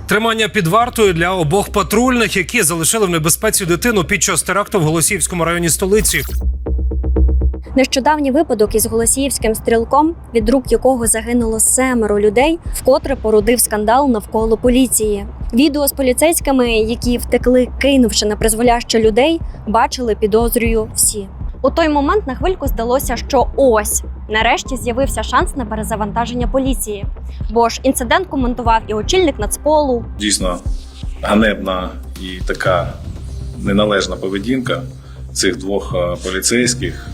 Тримання під вартою для обох патрульних, які залишили в небезпеці дитину під час теракту в Голосіївському районі столиці. Нещодавній випадок із голосіївським стрілком, від рук якого загинуло 7 людей, вкотре породив скандал навколо поліції. Відео з поліцейськими, які втекли, кинувши на призволяще людей, бачили, підозрюю, всі. У той момент на хвильку здалося, що ось, нарешті з'явився шанс на перезавантаження поліції. Бо ж інцидент коментував і очільник Нацполу. Дійсно ганебна і така неналежна поведінка цих двох поліцейських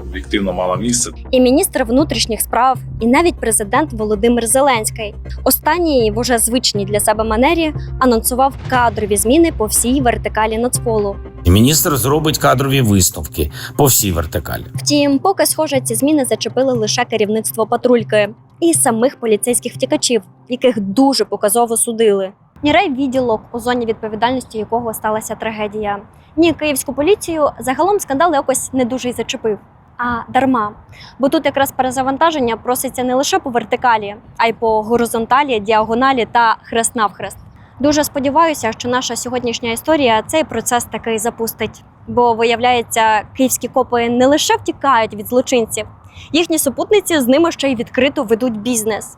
об'єктивно мала місце. І міністр внутрішніх справ, і навіть президент Володимир Зеленський. Останній, в уже звичній для себе манері, анонсував кадрові зміни по всій вертикалі Нацполу. І міністр зробить кадрові висновки по всій вертикалі. Втім, поки, схоже, ці зміни зачепили лише керівництво патрульки і самих поліцейських втікачів, яких дуже показово судили. Ні райвідділок, у зоні відповідальності якого сталася трагедія, ні київську поліцію загалом скандал якось не дуже й зачепив. А дарма. Бо тут якраз перезавантаження проситься не лише по вертикалі, а й по горизонталі, діагоналі та хрест-навхрест. Дуже сподіваюся, що наша сьогоднішня історія цей процес таки запустить. Бо, виявляється, київські копи не лише втікають від злочинців, їхні супутниці з ними ще й відкрито ведуть бізнес.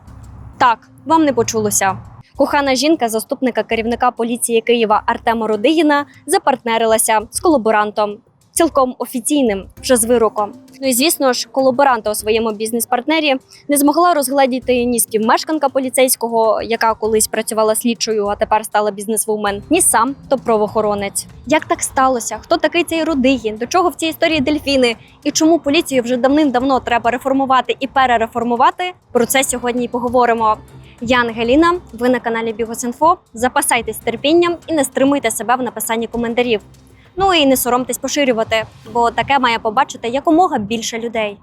Так, вам не почулося. Кохана жінка заступника керівника поліції Києва Артема Родигіна запартнерилася з колаборантом. Цілком офіційним, вже з вироком. Ну і, звісно ж, колаборанта у своєму бізнес-партнері не змогла розгледіти ні співмешканка поліцейського, яка колись працювала слідчою, а тепер стала бізнесвумен, ні сам, то правоохоронець. Як так сталося? Хто такий цей Родигін? До чого в цій історії дельфіни? І чому поліцію вже давним-давно треба реформувати і перереформувати? Про це сьогодні й поговоримо. Я Ангеліна, ви на каналі Bigos.info. Запасайтесь терпінням і не стримуйте себе в написанні коментарів. Ну і не соромтесь поширювати, бо таке має побачити якомога більше людей.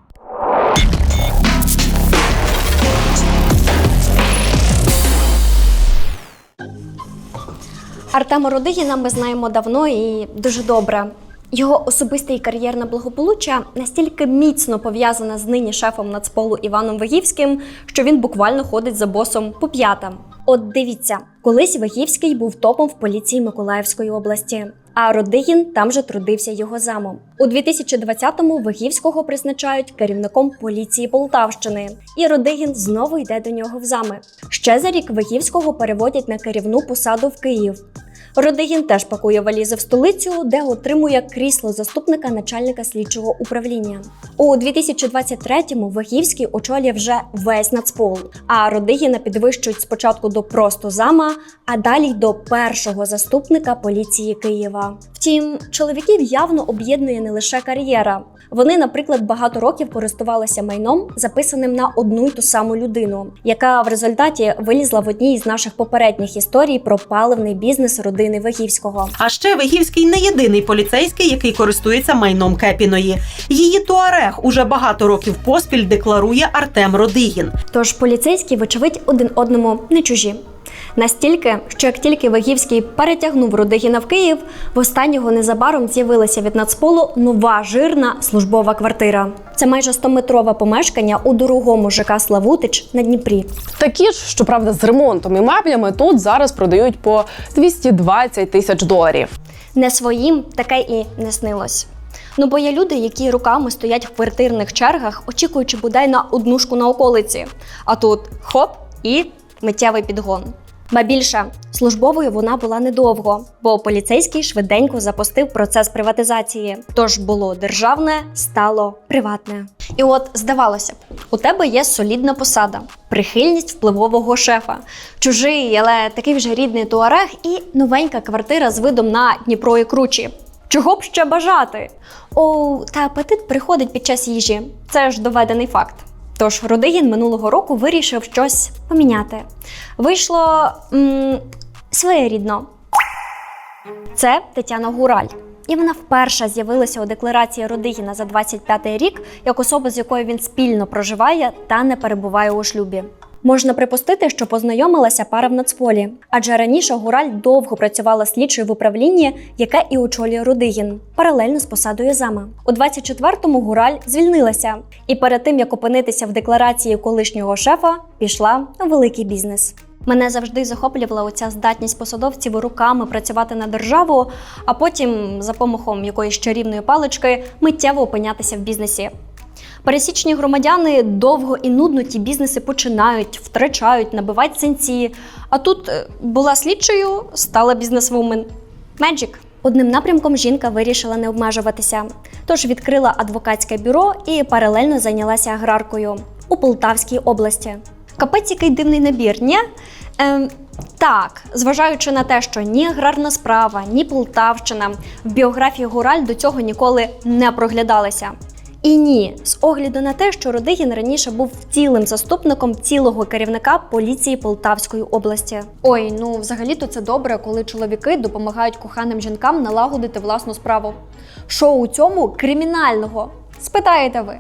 Артема Родигіна ми знаємо давно і дуже добре. Його особисте і кар'єрне благополуччя настільки міцно пов'язане з нині шефом Нацполу Іваном Вигівським, що він буквально ходить за босом по п'ятам. От дивіться, колись Вигівський був топом в поліції Миколаївської області, а Родигін там же трудився його замом. У 2020-му Вигівського призначають керівником поліції Полтавщини, і Родигін знову йде до нього в зами. Ще за рік Вигівського переводять на керівну посаду в Київ. Родигін теж пакує валізи в столицю, де отримує крісло заступника начальника слідчого управління. У 2023-му Вигівський очолює вже весь Нацпол, а Родигіна підвищують спочатку до просто зама, а далі й до першого заступника поліції Києва. Втім, чоловіків явно об'єднує не лише кар'єра. Вони, наприклад, багато років користувалися майном, записаним на одну й ту саму людину, яка в результаті вилізла в одній із наших попередніх історій про паливний бізнес родини Вигівського. А ще Вигівський не єдиний поліцейський, який користується майном Кепіної. Її туарег уже багато років поспіль декларує Артем Родигін. Тож поліцейські, вочевидь, один одному не чужі. Настільки, що як тільки Вигівський перетягнув Родигіна в Київ, в останнього незабаром з'явилася від Нацполу нова жирна службова квартира. Це майже 100-метрове помешкання у дорогому ЖК «Славутич» на Дніпрі. Такі ж, щоправда, з ремонтом і меблями тут зараз продають по $220 000. Не своїм таке і не снилось. Ну бо є люди, які роками стоять в квартирних чергах, очікуючи бодай на однушку на околиці. А тут хоп і миттєвий підгон. Ба більше, службовою вона була недовго, бо поліцейський швиденько запустив процес приватизації. Тож було державне, стало приватне. І от, здавалося б, у тебе є солідна посада, прихильність впливового шефа, чужий, але такий вже рідний туарег і новенька квартира з видом на Дніпро і Кручі. Чого б ще бажати? О, та апетит приходить під час їжі. Це ж доведений факт. Тож Родигін минулого року вирішив щось поміняти. Вийшло своєрідно. Це Тетяна Гураль. І вона вперше з'явилася у декларації Родигіна за 25-й рік, як особа, з якою він спільно проживає та не перебуває у шлюбі. Можна припустити, що познайомилася пара в Нацполі, адже раніше Гураль довго працювала слідчою в управлінні, яке і очолює Родигін, паралельно з посадою зама. У 24-му Гураль звільнилася, і перед тим, як опинитися в декларації колишнього шефа, пішла у великий бізнес. Мене завжди захоплювала оця здатність посадовців руками працювати на державу, а потім за помахом якоїсь чарівної палички миттєво опинятися в бізнесі. Пересічні громадяни довго і нудно ті бізнеси починають, втрачають, набивають синці. А тут була слідчою, стала бізнесвумен. Меджик. Одним напрямком жінка вирішила не обмежуватися. Тож відкрила адвокатське бюро і паралельно зайнялася аграркою у Полтавській області. Капець який дивний набір, ні? Так, зважаючи на те, що ні аграрна справа, ні Полтавщина в біографії Гураль до цього ніколи не проглядалися. І ні, з огляду на те, що Рудигін раніше був втілим заступником цілого керівника поліції Полтавської області. Ой, ну взагалі-то це добре, коли чоловіки допомагають коханим жінкам налагодити власну справу. Що у цьому кримінального? Спитаєте ви.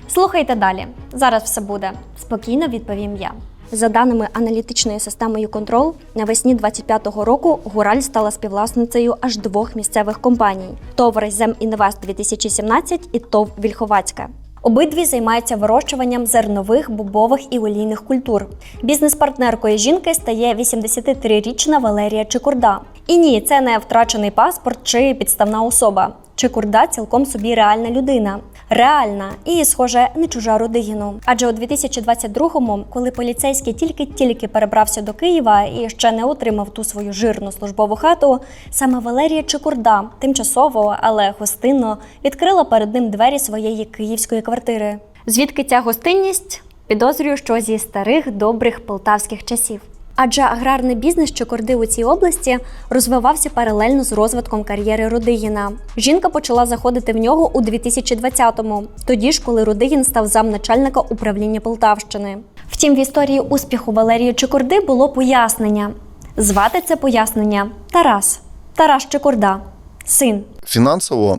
Слухайте далі. Зараз все буде. Спокійно відповім я. За даними аналітичної системи «Юконтрол», навесні 25-го року Гураль стала співвласницею аж 2 місцевих компаній – ТОВ «Райзем-Інвест-2017» і ТОВ «Вільховацьке». Обидві займаються вирощуванням зернових, бобових і олійних культур. Бізнес-партнеркою жінки стає 83-річна Валерія Чекурда. І ні, це не втрачений паспорт чи підставна особа. Чекурда цілком собі реальна людина. Реальна і, схоже, не чужа Рудигіну. Адже у 2022-му, коли поліцейський тільки-тільки перебрався до Києва і ще не отримав ту свою жирну службову хату, саме Валерія Чекурда тимчасово, але гостинно відкрила перед ним двері своєї київської квартири. Звідки ця гостинність? Підозрюю, що зі старих добрих полтавських часів. Адже аграрний бізнес Чекурди у цій області розвивався паралельно з розвитком кар'єри Рудигіна. Жінка почала заходити в нього у 2020-му, тоді ж, коли Рудигін став замначальника управління Полтавщини. Втім, в історії успіху Валерії Чекурди було пояснення. Звати це пояснення Тарас. Тарас Чекурда. Син. Фінансово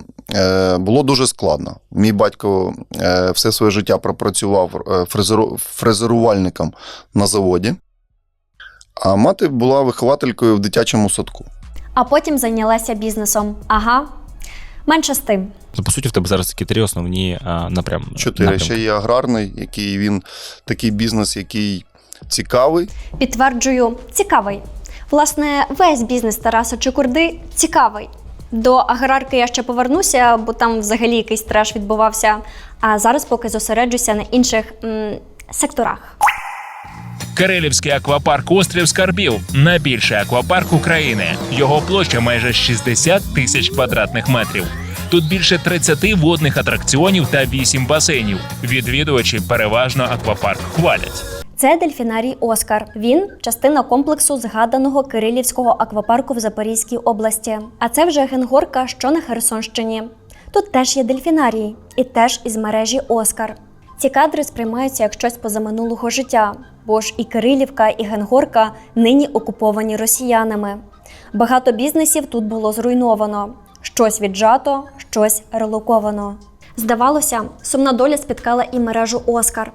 було дуже складно. Мій батько все своє життя пропрацював фрезерувальником на заводі, а мати була вихователькою в дитячому садку. А потім зайнялася бізнесом. Ага. Менше з тим. По суті, в тебе зараз такі 3 основні напрямки. 4. Ще є аграрний, який він такий бізнес, який цікавий. Підтверджую, цікавий. Власне, весь бізнес Тараса Чекурди цікавий. До аграрки я ще повернуся, бо там взагалі якийсь треш відбувався. А зараз поки зосереджуся на інших секторах. Кирилівський аквапарк «Острів Скарбів» – найбільший аквапарк України. Його площа майже 60 тисяч квадратних метрів. Тут більше 30 водних атракціонів та 8 басейнів. Відвідувачі переважно аквапарк хвалять. Це дельфінарій «Оскар». Він – частина комплексу згаданого Кирилівського аквапарку в Запорізькій області. А це вже Генгорка, що на Херсонщині. Тут теж є дельфінарій. І теж із мережі «Оскар». Ці кадри сприймаються як щось позаминулого життя, бо ж і Кирилівка, і Генгорка нині окуповані росіянами. Багато бізнесів тут було зруйновано. Щось віджато, щось релоковано. Здавалося, сумна доля спіткала і мережу «Оскар».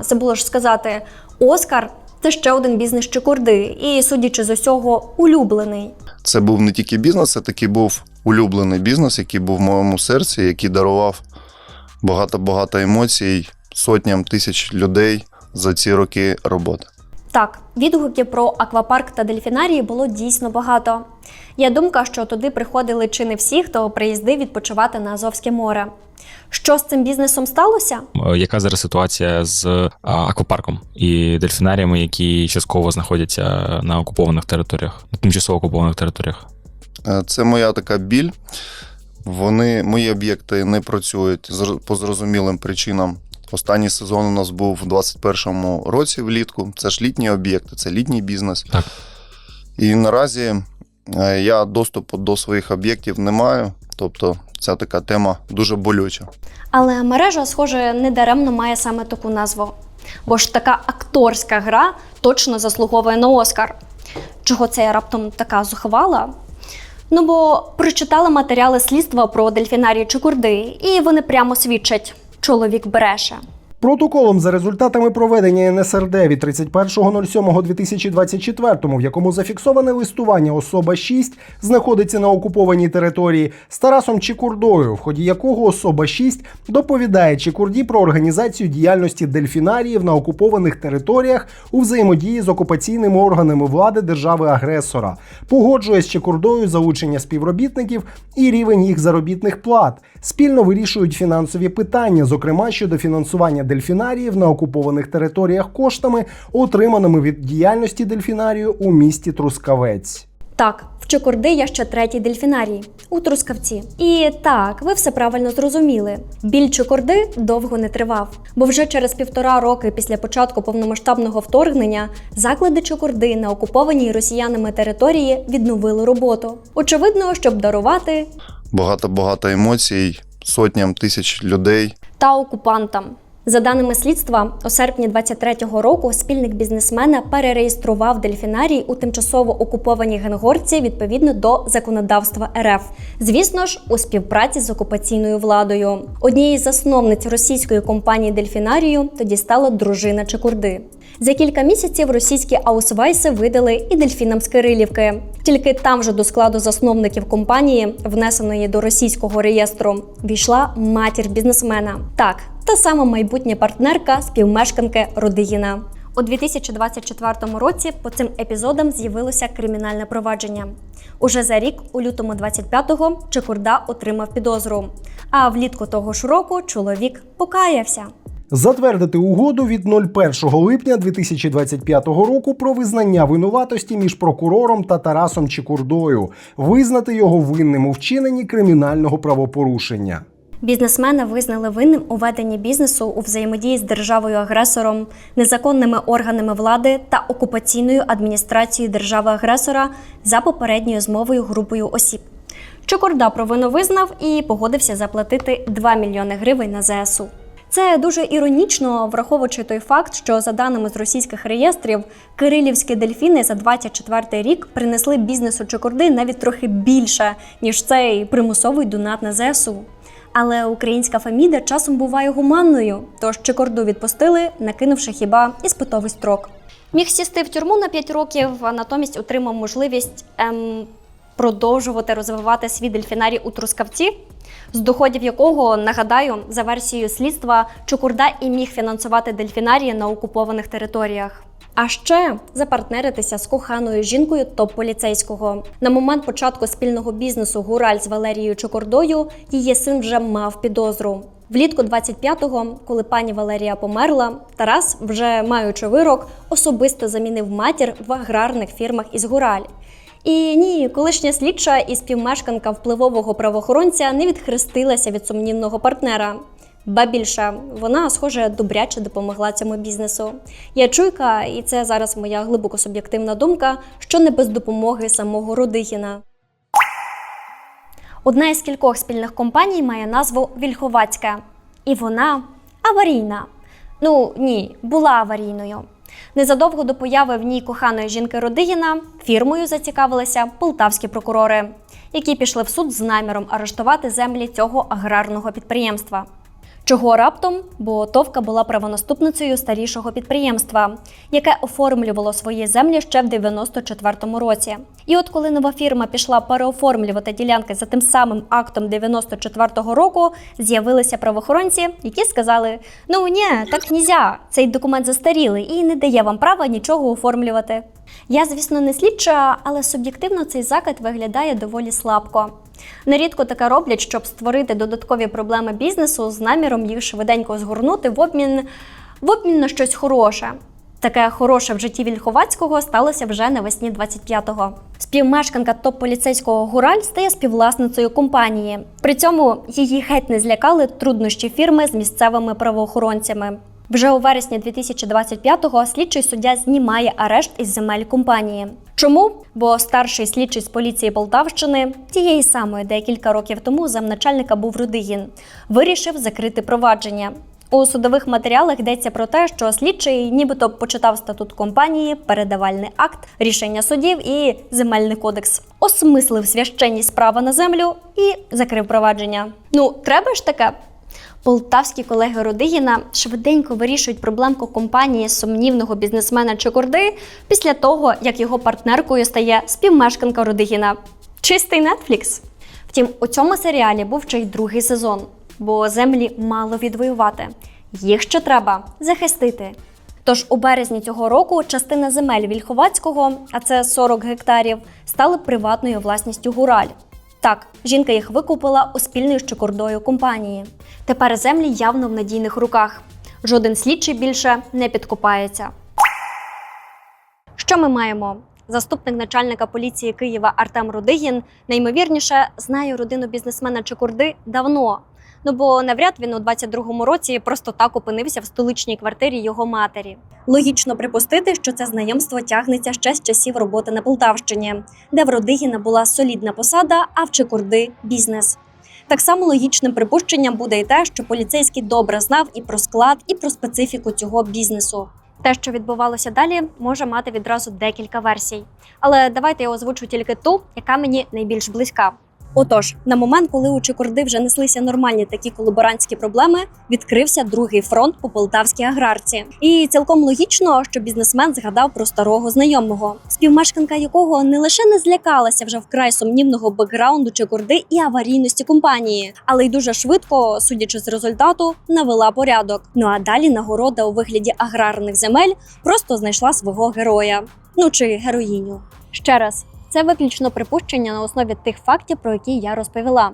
Забула ж сказати, «Оскар» – це ще один бізнес Чекурди і, судячи з усього, улюблений. Це був не тільки бізнес, це такий був улюблений бізнес, який був в моєму серці, який дарував багато емоцій сотням тисяч людей за ці роки роботи. Так, відгуків про аквапарк та дельфінарії було дійсно багато. Є думка, що туди приходили чи не всі, хто приїздив відпочивати на Азовське море. Що з цим бізнесом сталося? Яка зараз ситуація з аквапарком і дельфінаріями, які частково знаходяться на окупованих територіях, на тимчасово окупованих територіях? Це моя така біль. Мої об'єкти не працюють по зрозумілим причинам. Останній сезон у нас був у 2021 році влітку. Це ж літні об'єкти, це літній бізнес. Так. І наразі я доступу до своїх об'єктів не маю. Тобто ця така тема дуже болюча. Але мережа, схоже, недаремно має саме таку назву. Бо ж така акторська гра точно заслуговує на Оскар. Чого це я раптом така зухвала? Бо прочитала матеріали слідства про дельфінарій Чекурди, і вони прямо свідчать – чоловік бреше. Протоколом за результатами проведення НСРД від 31.07.2024, в якому зафіксоване листування особа 6 знаходиться на окупованій території з Тарасом Чекурдою, в ході якого особа 6 доповідає Чекурді про організацію діяльності дельфінаріїв на окупованих територіях у взаємодії з окупаційними органами влади держави-агресора, погоджує з Чекурдою залучення співробітників і рівень їх заробітних плат, спільно вирішують фінансові питання, зокрема щодо фінансування дельфінаріїв на окупованих територіях коштами, отриманими від діяльності дельфінарію у місті Трускавець. Так, в Чекурди є ще третій дельфінарій – у Трускавці. І так, ви все правильно зрозуміли. Біль Чекурди довго не тривав, бо вже через 1,5 роки після початку повномасштабного вторгнення заклади Чекурди на окупованій росіянами території відновили роботу. Очевидно, щоб дарувати Багато емоцій, сотням тисяч людей. та окупантам. За даними слідства, у серпні 23-го року спільник бізнесмена перереєстрував дельфінарій у тимчасово окупованій Генгорці відповідно до законодавства РФ. Звісно ж, у співпраці з окупаційною владою. Однією з засновниць російської компанії дельфінарію тоді стала дружина Чекурди. За кілька місяців російські аусвайси видали і дельфінам з Кирилівки. Тільки там же до складу засновників компанії, внесеної до російського реєстру, війшла матір бізнесмена. Так, та сама майбутня партнерка співмешканки Родигіна. У 2024 році по цим епізодам з'явилося кримінальне провадження. Уже за рік, у лютому 25-го, Чекурда отримав підозру. А влітку того ж року чоловік покаявся. Затвердити угоду від 01 липня 2025 року про визнання винуватості між прокурором та Тарасом Чекурдою, визнати його винним у вчиненні кримінального правопорушення. Бізнесмена визнали винним у веденні бізнесу у взаємодії з державою-агресором, незаконними органами влади та окупаційною адміністрацією держави-агресора за попередньою змовою групою осіб. Чекурда провину визнав і погодився заплатити 2 мільйони гривень на ЗСУ. Це дуже іронічно, враховуючи той факт, що за даними з російських реєстрів, кирилівські дельфіни за 24-й рік принесли бізнесу Чекурди навіть трохи більше, ніж цей примусовий донат на ЗСУ. Але українська Феміда часом буває гуманною, тож Чекурду відпустили, накинувши хіба іспитовий строк. Міг сісти в тюрму на 5 років, а натомість отримав можливість продовжувати розвивати свій дельфінарій у Трускавці, з доходів якого, нагадаю, за версією слідства, Чекурда і міг фінансувати дельфінарії на окупованих територіях. А ще запартнеритися з коханою жінкою топ-поліцейського. На момент початку спільного бізнесу Гураль з Валерією Чекурдою її син вже мав підозру. Влітку 25-го, коли пані Валерія померла, Тарас, вже маючи вирок, особисто замінив матір в аграрних фірмах із Гураль. І ні, колишня слідча і співмешканка впливового правоохоронця не відхрестилася від сумнівного партнера. Ба більше, вона, схоже, добряче допомогла цьому бізнесу. Я чуйка, і це зараз моя глибоко суб'єктивна думка, що не без допомоги самого Родигіна. Одна із кількох спільних компаній має назву Вільховацька. І вона аварійна. Ну, ні, була аварійною. Незадовго до появи в ній коханої жінки Родигіна фірмою зацікавилися полтавські прокурори, які пішли в суд з наміром арештувати землі цього аграрного підприємства. Чого раптом? Бо ТОВка була правонаступницею старішого підприємства, яке оформлювало свої землі ще в 94-му році. І от коли нова фірма пішла переоформлювати ділянки за тим самим актом 94-го року, з'явилися правоохоронці, які сказали: «Ну ні, так нельзя, цей документ застарілий і не дає вам права нічого оформлювати». Я, звісно, не слідча, але суб'єктивно цей закид виглядає доволі слабко. Нерідко таке роблять, щоб створити додаткові проблеми бізнесу з наміром їх швиденько згорнути в обмін на щось хороше. Таке хороше в житті Вільховацького сталося вже навесні 25-го. Співмешканка топ-поліцейського Гураль стає співвласницею компанії. При цьому її геть не злякали труднощі фірми з місцевими правоохоронцями. Вже у вересні 2025-го слідчий суддя знімає арешт із земель компанії. Чому? Бо старший слідчий з поліції Полтавщини, тієї самої, де кілька років тому замначальника був Родигін, вирішив закрити провадження. У судових матеріалах йдеться про те, що слідчий нібито почитав статут компанії, передавальний акт, рішення судів і земельний кодекс. Осмислив священність права на землю і закрив провадження. Ну, треба ж таке? Полтавські колеги Рудигіна швиденько вирішують проблемку компанії сумнівного бізнесмена Чекурди після того, як його партнеркою стає співмешканка Рудигіна. Чистий Netflix. Втім, у цьому серіалі був ще й другий сезон, бо землі мало відвоювати. Їх ще треба захистити. Тож у березні цього року частина земель Вільховацького, а це 40 гектарів, стали приватною власністю Гураль. Так, жінка їх викупила у спільної з Чекурдою компанії. Тепер землі явно в надійних руках. Жоден слідчий більше не підкопається. Що ми маємо? Заступник начальника поліції Києва Артем Рудигін, найімовірніше, знає родину бізнесмена Чекурди давно. Бо навряд він у 22-му році просто так опинився в столичній квартирі його матері. Логічно припустити, що це знайомство тягнеться ще з часів роботи на Полтавщині, де в Рудигіна була солідна посада, а в Чекурди – бізнес. Так само логічним припущенням буде й те, що поліцейський добре знав і про склад, і про специфіку цього бізнесу. Те, що відбувалося далі, може мати відразу декілька версій. Але давайте я озвучу тільки ту, яка мені найбільш близька. Отож, на момент, коли у Чекурди вже неслися нормальні такі колаборантські проблеми, відкрився другий фронт по полтавській аграрці. І цілком логічно, що бізнесмен згадав про старого знайомого, співмешканка якого не лише не злякалася вже вкрай сумнівного бекграунду Чекурди і аварійності компанії, але й дуже швидко, судячи з результату, навела порядок. Ну а далі нагорода у вигляді аграрних земель просто знайшла свого героя. Ну чи героїню. Ще раз. Це виключно припущення на основі тих фактів, про які я розповіла.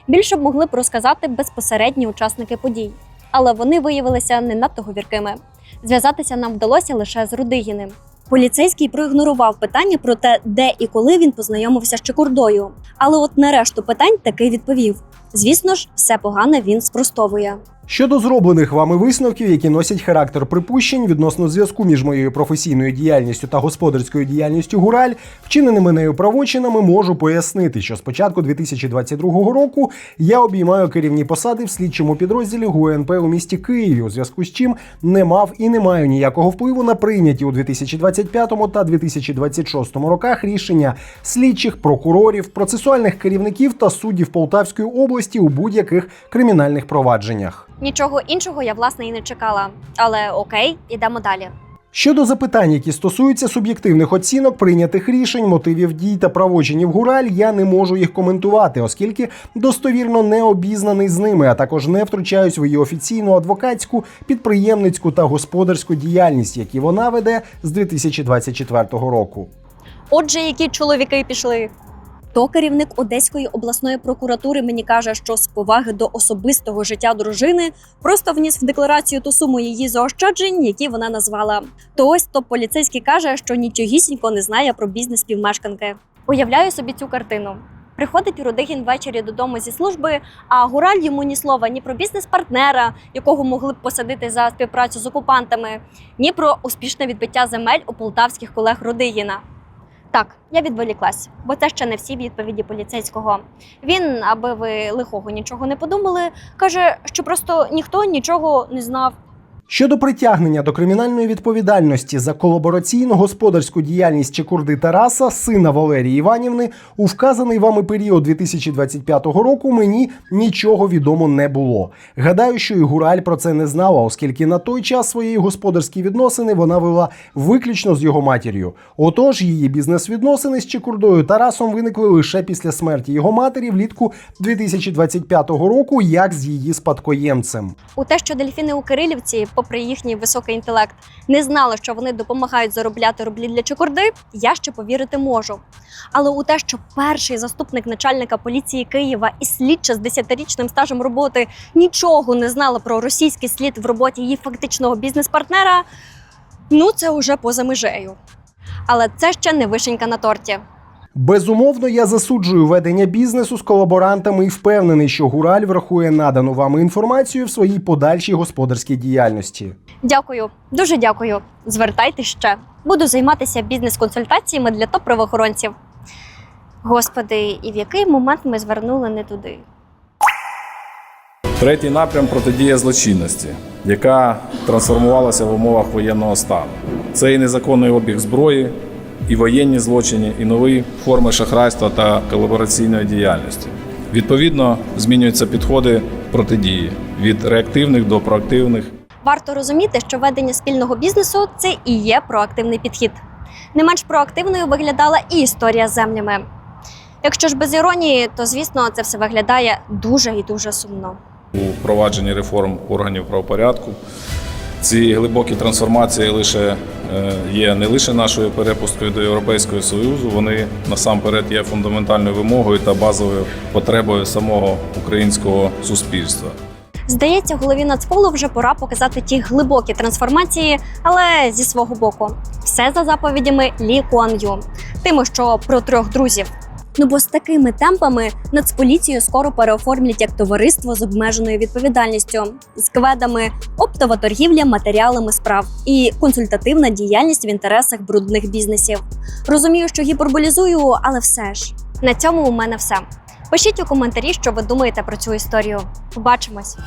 Більше б могли б розказати безпосередні учасники подій. Але вони виявилися не надто говіркими. Зв'язатися нам вдалося лише з Рудигіним. Поліцейський проігнорував питання про те, де і коли він познайомився з Чекурдою. Але от на решту питань таки відповів. Звісно ж, все погане він спростовує. Щодо зроблених вами висновків, які носять характер припущень відносно зв'язку між моєю професійною діяльністю та господарською діяльністю Гураль, вчиненими нею правочинами, можу пояснити, що з початку 2022 року я обіймаю керівні посади в слідчому підрозділі ГУНП у місті Києві, у зв'язку з чим не мав і не маю ніякого впливу на прийняті у 2025 та 2026 роках рішення слідчих, прокурорів, процесуальних керівників та суддів Полтавської області у будь-яких кримінальних провадженнях. Нічого іншого я, власне, і не чекала. Але окей, ідемо далі. Щодо запитань, які стосуються суб'єктивних оцінок, прийнятих рішень, мотивів дій та правочинів Гураль, я не можу їх коментувати, оскільки достовірно не обізнаний з ними, а також не втручаюсь в її офіційну адвокатську, підприємницьку та господарську діяльність, які вона веде з 2024 року. Отже, які чоловіки пішли? То керівник Одеської обласної прокуратури мені каже, що з поваги до особистого життя дружини просто вніс в декларацію ту суму її заощаджень, які вона назвала. То ось то поліцейський каже, що нічогісінько не знає про бізнес співмешканки. Уявляю собі цю картину. Приходить Рудигін ввечері додому зі служби, а Гураль йому ні слова ні про бізнес-партнера, якого могли б посадити за співпрацю з окупантами, ні про успішне відбиття земель у полтавських колег Рудигіна. Так, я відволіклась, бо це ще не всі відповіді поліцейського. Він, аби ви лихого нічого не подумали, каже, що просто ніхто нічого не знав. Щодо притягнення до кримінальної відповідальності за колабораційну господарську діяльність Чекурди Тараса, сина Валерії Іванівни, у вказаний вами період 2025 року мені нічого відомо не було. Гадаю, що і Гураль про це не знала, оскільки на той час свої господарські відносини вона вела виключно з його матір'ю. Отож, її бізнес-відносини з Чекурдою Тарасом виникли лише після смерті його матері влітку 2025 року, як з її спадкоємцем. У те, що дельфіни у Кирилівці, попри їхній високий інтелект, не знали, що вони допомагають заробляти рублі для Чекурди, я ще повірити можу. Але у те, що перший заступник начальника поліції Києва і слідча з 10-річним стажем роботи нічого не знала про російський слід в роботі її фактичного бізнес-партнера, ну це уже поза межею. Але це ще не вишенька на торті. Безумовно, я засуджую ведення бізнесу з колаборантами і впевнений, що Гураль врахує надану вами інформацію в своїй подальшій господарській діяльності. Дякую, дуже дякую. Звертайтесь ще. Буду займатися бізнес-консультаціями для топ-правоохоронців. Господи, і в який момент ми звернули не туди? Третій напрям – протидія злочинності, яка трансформувалася в умовах воєнного стану. Це і незаконний обіг зброї, і воєнні злочини, і нові форми шахрайства та колабораційної діяльності. Відповідно, змінюються підходи протидії від реактивних до проактивних. Варто розуміти, що ведення спільного бізнесу – це і є проактивний підхід. Не менш проактивною виглядала і історія з землями. Якщо ж без іронії, то, звісно, це все виглядає дуже і дуже сумно. У впровадженні реформ органів правопорядку ці глибокі трансформації є не лише нашою перепусткою до Європейського Союзу, вони насамперед є фундаментальною вимогою та базовою потребою самого українського суспільства. Здається, голові Нацполу вже пора показати ті глибокі трансформації, але зі свого боку. Все за заповідями Лі Куан Ю. Тими, що про 3 друзів. Ну бо з такими темпами Нацполіцію скоро переоформлять як товариство з обмеженою відповідальністю, з кведами, оптова торгівля матеріалами справ і консультативна діяльність в інтересах брудних бізнесів. Розумію, що гіперболізую, але все ж. На цьому у мене все. Пишіть у коментарі, що ви думаєте про цю історію. Побачимось!